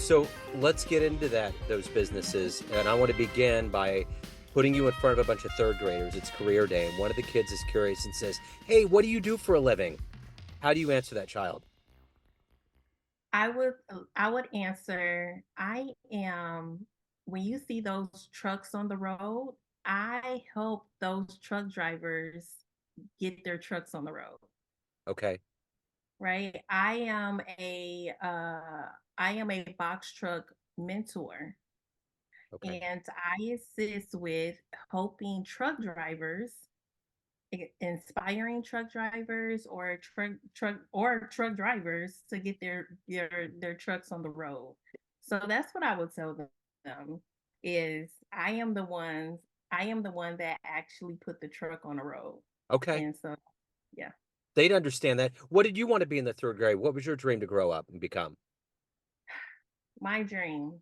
So let's get into those businesses. And I want to begin by putting you in front of a bunch of third graders. It's career day. And one of the kids is curious and says, "Hey, what do you do for a living?" How do you answer that child? I would answer, I am when you see those trucks on the road, I help those truck drivers get their trucks on the road, Okay. right? I am a box truck mentor, Okay. and I assist with helping truck drivers, inspiring truck drivers or truck drivers to get their trucks on the road. So that's what I would tell them is I am the one that actually put the truck on the road. Okay. And so yeah, They'd understand that. What did you want to be in the third grade? What was your dream to grow up and become? my dream.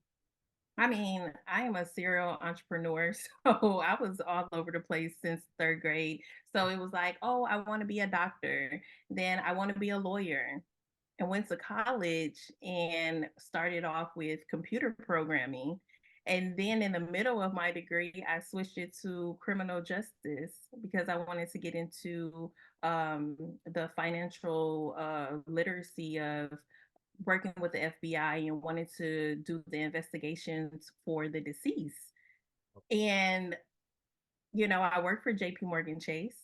I mean, I am a serial entrepreneur, so I was all over the place since third grade. So it was like, oh, I want to be a doctor. Then I want to be a lawyer. And went to college and started off with computer programming. And then in the middle of my degree, I switched it to criminal justice because I wanted to get into the financial literacy of working with the FBI and wanted to do the investigations for the deceased. And I worked for JP Morgan Chase.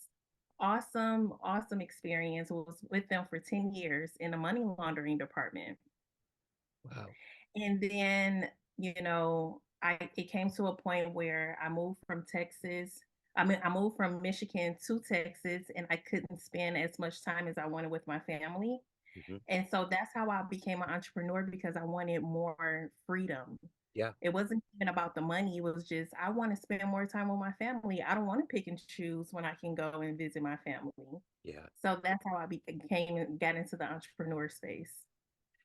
Awesome, awesome experience. Was with them for 10 years in the money laundering department. Wow. And then, I it came to a point where I moved from Texas. I mean, I moved from Michigan to Texas and I couldn't spend as much time as I wanted with my family. Hmm. And so that's how I became an entrepreneur because I wanted more freedom. Yeah. It wasn't even about the money. It was just, I want to spend more time with my family. I don't want to pick and choose when I can go and visit my family. Yeah. So that's how I became and got into the entrepreneur space.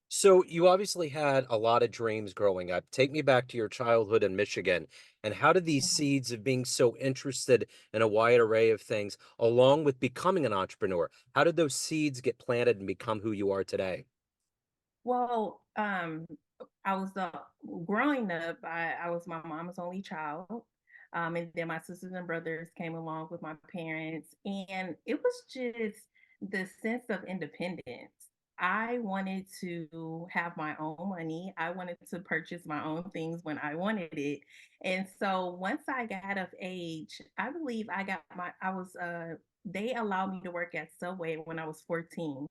So you obviously had a lot of dreams growing up. Take me back to your childhood in Michigan. And how did these Mhm. seeds of being so interested in a wide array of things, along with becoming an entrepreneur, how did those seeds get planted and become who you are today? Well, I was growing up. I was my mom's only child, and then my sisters and brothers came along with my parents, and it was just the sense of independence. I wanted to have my own money. I wanted to purchase my own things when I wanted it, and so once I got of age, I believe I got my. I was. They allowed me to work at Subway when I was 14,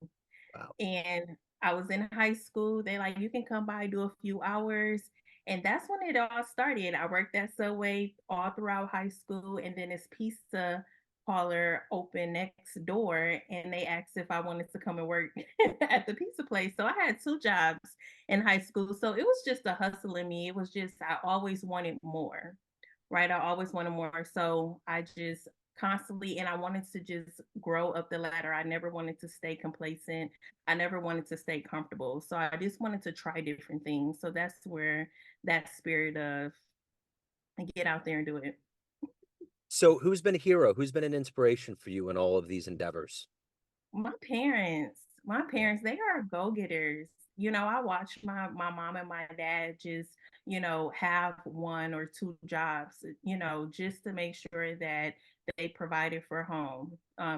Wow. and I was in high school. They like, you can come by, do a few hours. And that's when it all started. I worked at Subway all throughout high school. And then this pizza parlor opened next door and they asked if I wanted to come and work at the pizza place. So I had two jobs in high school. So it was just a hustle in me. It was just, I always wanted more, right? I always wanted more. So I just constantly, and I wanted to just grow up the ladder. I never wanted to stay complacent. I never wanted to stay comfortable. So I just wanted to try different things. So that's where that spirit of get out there and do it. So who's been a hero? Who's been an inspiration for you in all of these endeavors? My Yeah. parents, they are go-getters. I watch my mom and my dad just, have one or two jobs, just to make sure that they provided for home,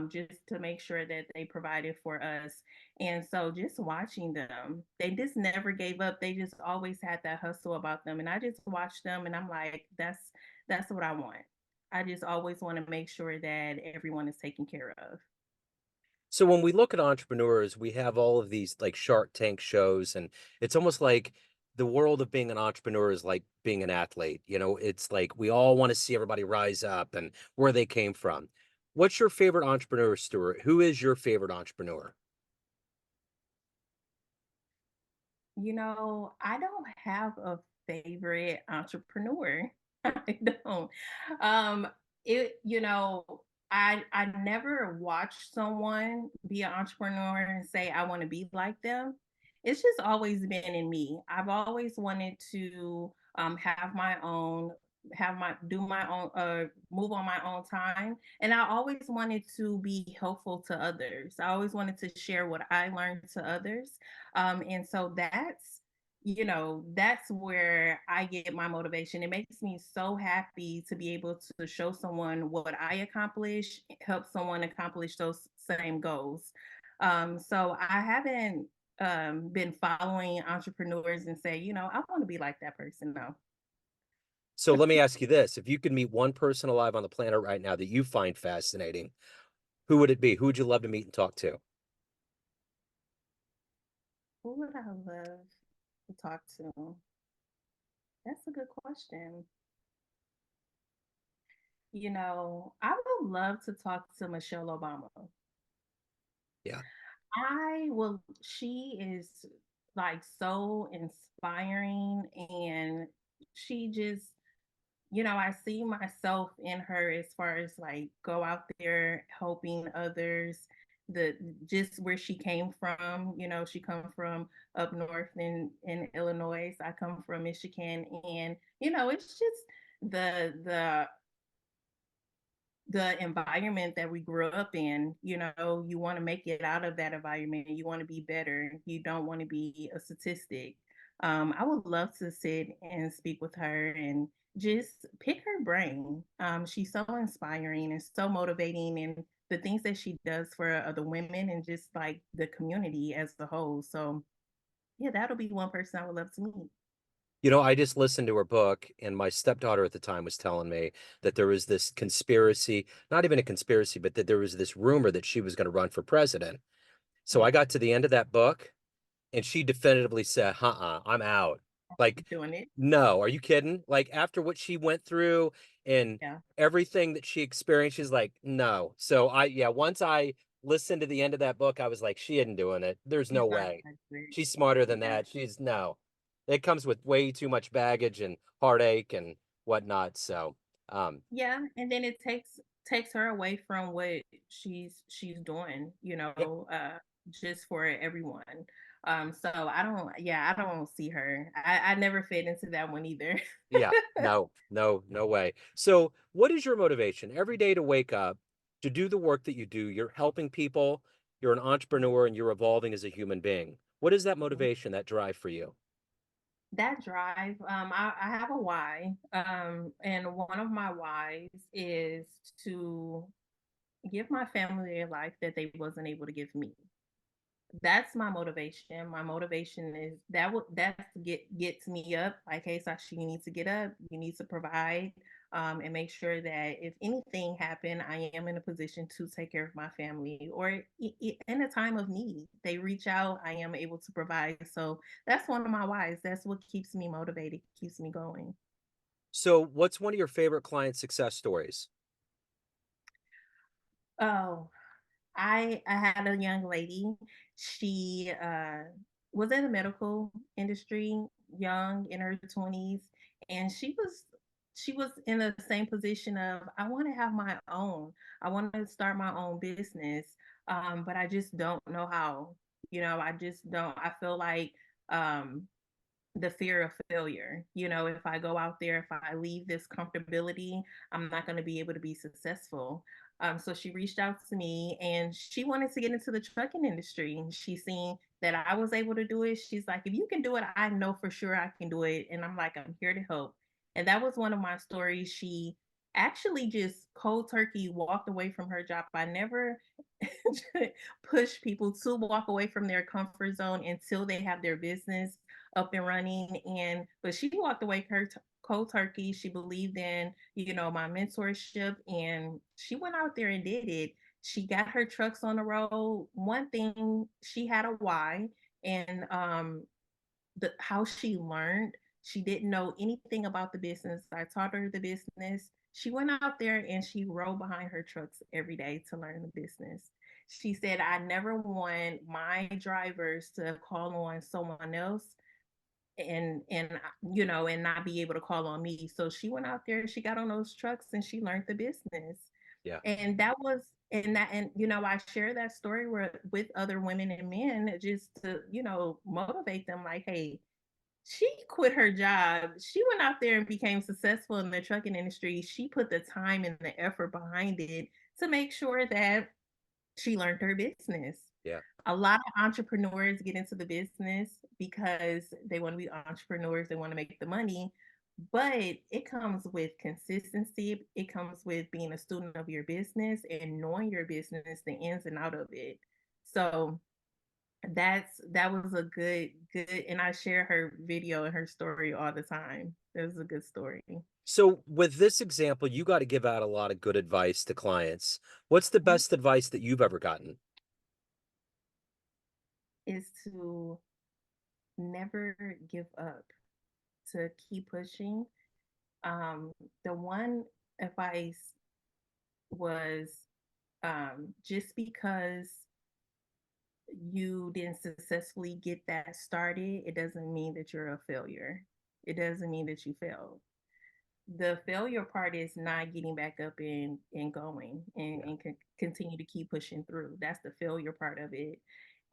just to make sure that they provided for us. And so just watching them, they just never gave up. They just always had that hustle about them. And I just watch them and I'm like, that's what I want. I just always want to make sure that everyone is taken care of. So when we look at entrepreneurs, we have all of these like Shark Tank shows, and it's almost like the world of being an entrepreneur is like being an athlete. It's like we all want to see everybody rise up and where they came from. What's your favorite entrepreneur, Stuart? Who is your favorite entrepreneur? I don't have a favorite entrepreneur. I don't. Um, it, you know, I never watched someone be an entrepreneur and say I want to be like them. It's just always been in me. I've always wanted to have my own, have my do my own, move on my own time, and I always wanted to be helpful to others. I always wanted to share what I learned to others, and so that's, that's where I get my motivation. It makes me so happy to be able to show someone what I accomplish, help someone accomplish those same goals. So I haven't been following entrepreneurs and say, I want to be like that person. No. So let me ask you this. If you could meet one person alive on the planet right now that you find fascinating, who would it be? Who would you love to meet and talk to? Who would I love to talk to? That's a good question. I would love to talk to Michelle Obama. Yeah. She is like so inspiring, and she just, I see myself in her as far as like go out there helping others. The Just where she came from, she come from up north in Illinois. I come from Michigan, and it's just the environment that we grew up in. You want to make it out of that environment. You want to be better. You don't want to be a statistic. I would love to sit and speak with her and just pick her brain. She's so inspiring and so motivating, and the things that she does for other women and just like the community as a whole. So, yeah, that'll be one person I would love to meet. I just listened to her book, and my stepdaughter at the time was telling me that there was this conspiracy, not even a conspiracy, but that there was this rumor that she was going to run for president. So I Mm, got to the end of that book, and she definitively said, I'm out. Like, doing it. no, are you kidding? Like, after what she went through and Yeah, everything that she experienced, she's like, no. So yeah, once I listened to the end of that book, I was like, she isn't doing it. There's she's no not way. gonna do it. She's smarter than Yeah. that. She's no. It comes with way too much baggage and heartache and whatnot. So, Yeah, and then it takes her away from what she's doing, yeah, just for everyone. So I don't see her. I never fit into that one either. yeah, no, no, no way. So, what is your motivation every day to wake up to do the work that you do? You're helping people, you're an entrepreneur, and you're evolving as a human being. What is that motivation, that drive for you? That drive, I have a why, and one of my whys is to give my family a life that they wasn't able to give me. That's my motivation. My motivation is that's gets me up. Like, hey, Sasha, you need to get up. You need to provide, and make sure that if anything happened, I am in a position to take care of my family. Or in a time of need, they reach out. I am able to provide. So that's one of my whys. That's what keeps me motivated, keeps me going. So, what's one of your favorite client success stories? Oh, I had a young lady. She was in the medical industry, young in her 20s, and she was in the same position of I want to have my own. I want to start my own business, but I just don't know how. I just don't. I feel like um, the fear of failure. If I go out there, if I leave this comfortability, I'm not going to be able to be successful. So she reached out to me and she wanted to get into the trucking industry. And she seen that I was able to do it. She's like, if you can do it, I know for sure I can do it. And I'm like, I'm here to help. And that was one of my stories. She actually just cold turkey walked away from her job. I never push people to walk away from their comfort zone until they have their business up and running. And but she walked away cold turkey. She believed in my mentorship, and she went out there and did it. She got her trucks on the road. One thing, she had a why, and the how she learned. She didn't know anything about the business. I taught her the business. She went out there and she rode behind her trucks every day to learn the business. She said, I never want my drivers to call on someone else and not be able to call on me. So she went out there, she got on those trucks and she learned the business. Yeah. And that was and that and I share that story with other women and men just to motivate them, like, hey, she quit her job, she went out there and became successful in the trucking industry. She put the time and the effort behind it to make sure that she learned her business. Yeah. A lot of entrepreneurs get into the business because they want to be entrepreneurs, they want to make the money, but it comes with consistency. It comes with being a student of your business and knowing your business, the ins and out of it. So that was a good, and I share her video and her story all the time. It was a good story. So with this example, you got to give out a lot of good advice to clients. What's the Mhm. best advice that you've ever gotten? Is to never give up, to keep pushing. Um, the one advice was, just because you didn't successfully get that started, it doesn't mean that you're a failure. It doesn't mean that you failed. The failure part is not getting back up and going Yeah. and continue to keep pushing through. That's the failure part of it.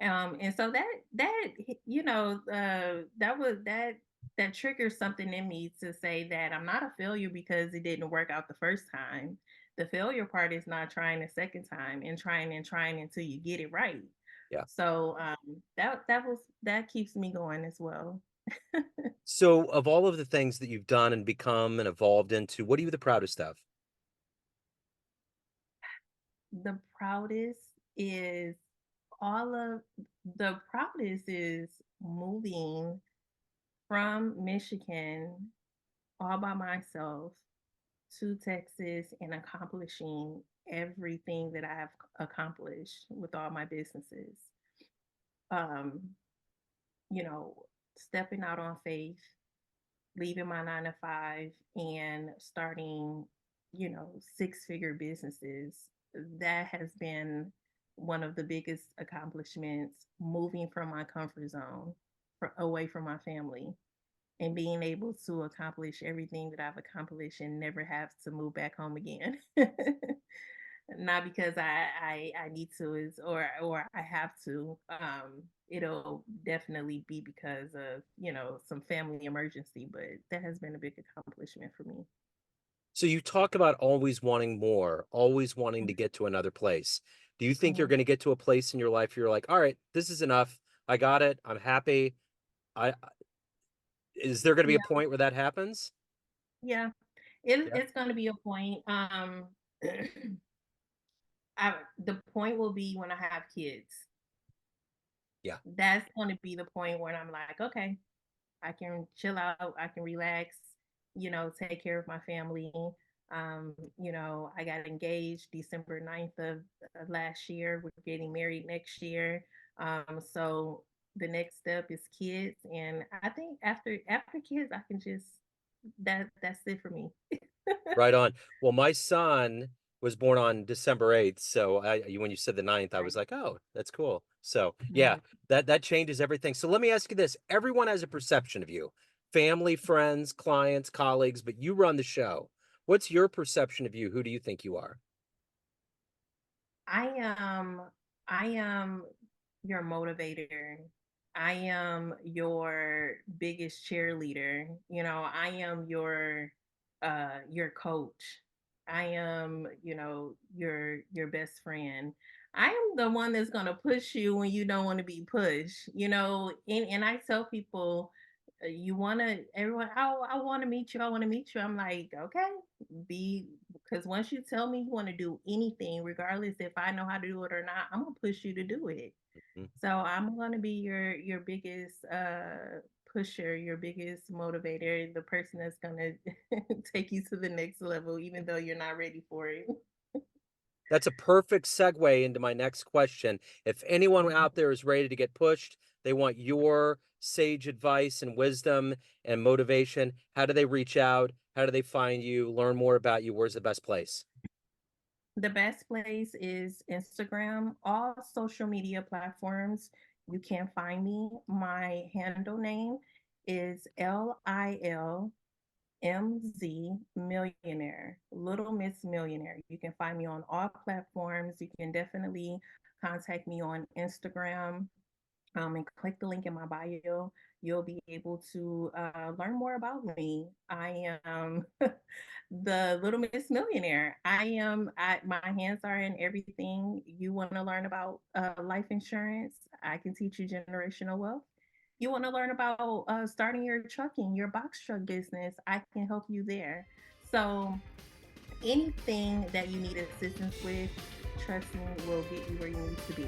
And so that that was that triggers something in me to say that I'm not a failure because it didn't work out the first time. The failure part is not trying a second time and trying until you get it right. Yeah. So that keeps me going as well. So of all of the things that you've done and become and evolved into, what are you the proudest of? The proudest is all of the proudest is moving from Michigan all by myself to Texas and accomplishing everything that I've accomplished with all my businesses. Um, you know, stepping out on faith, leaving my 9 to 5 and starting, six-figure businesses. That has been one of the biggest accomplishments, moving from my comfort zone, away from my family, and being able to accomplish everything that I've accomplished and never have to move back home again. Not because I need to is or I have to. It'll definitely be because of some family emergency, but that has been a big accomplishment for me. So you talk about always wanting more, always wanting to get to another place. Do you think you're Mhm. going to get to a place in your life you're like, all right, this is enough. I got it. I'm happy. I Is there going to be a Yeah, point where that happens? yeah. Yeah. It's going to be a point. The point will be when I have kids. Yeah. That's going to be the point where I'm like, okay, I can chill out, I can relax, take care of my family. I got engaged December 9th of last year. We're getting married next year. So the next step is kids. And I think after kids, I can just that's it for me. Right on. Well, my son was born on December 8th. So when you said the 9th, I was Right. like, oh, that's cool. So yeah, Mhm. that changes everything. So let me ask you this. Everyone has a perception of you, family, friends, clients, colleagues, but you run the show. What's your perception of you? Who do you think you are? I am I am your motivator. I am your biggest cheerleader. I am your coach. I am, your best friend. I am the one that's going to push you when you don't want to be pushed. And I tell people you want to everyone I want to meet you. I want to meet you. I'm like, okay, be because once you tell me you want to do anything, regardless if I know how to do it or not, I'm gonna push you to do it. Mhm. So I'm gonna be your biggest pusher, your biggest motivator, the person that's gonna take you to the next level, even though you're not ready for it. That's a perfect segue into my next question. If anyone out there is ready to get pushed, they want your sage advice and wisdom and motivation, how do they reach out? How do they find you? Learn more about you? Where's the best place? The best place is Instagram, all social media platforms. You can find me. My handle name is LILMZ Millionaire, Little Miss Millionaire. You can find me on all platforms. You can definitely contact me on Instagram and click the link in my bio. you'll be able to learn more about me. I am the Little Miss Millionaire. My hands are in everything. You want to learn about life insurance? I can teach you generational wealth. You want to learn about starting your trucking, your box truck business? I can help you there. So anything that you need assistance with, trust me, will get you where you need to be.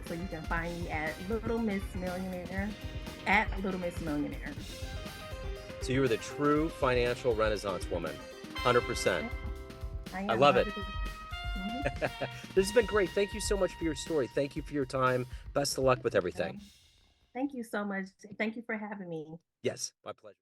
So you can find me at Little Miss Millionaire, at Little Miss Millionaire. So you are the true financial renaissance woman. 100%. I I am love it. 100%. Mhm. This has been great. Thank you so much for your story. Thank you for your time. Best of luck with everything. Thank you so much. Thank you for having me. Yes, my pleasure.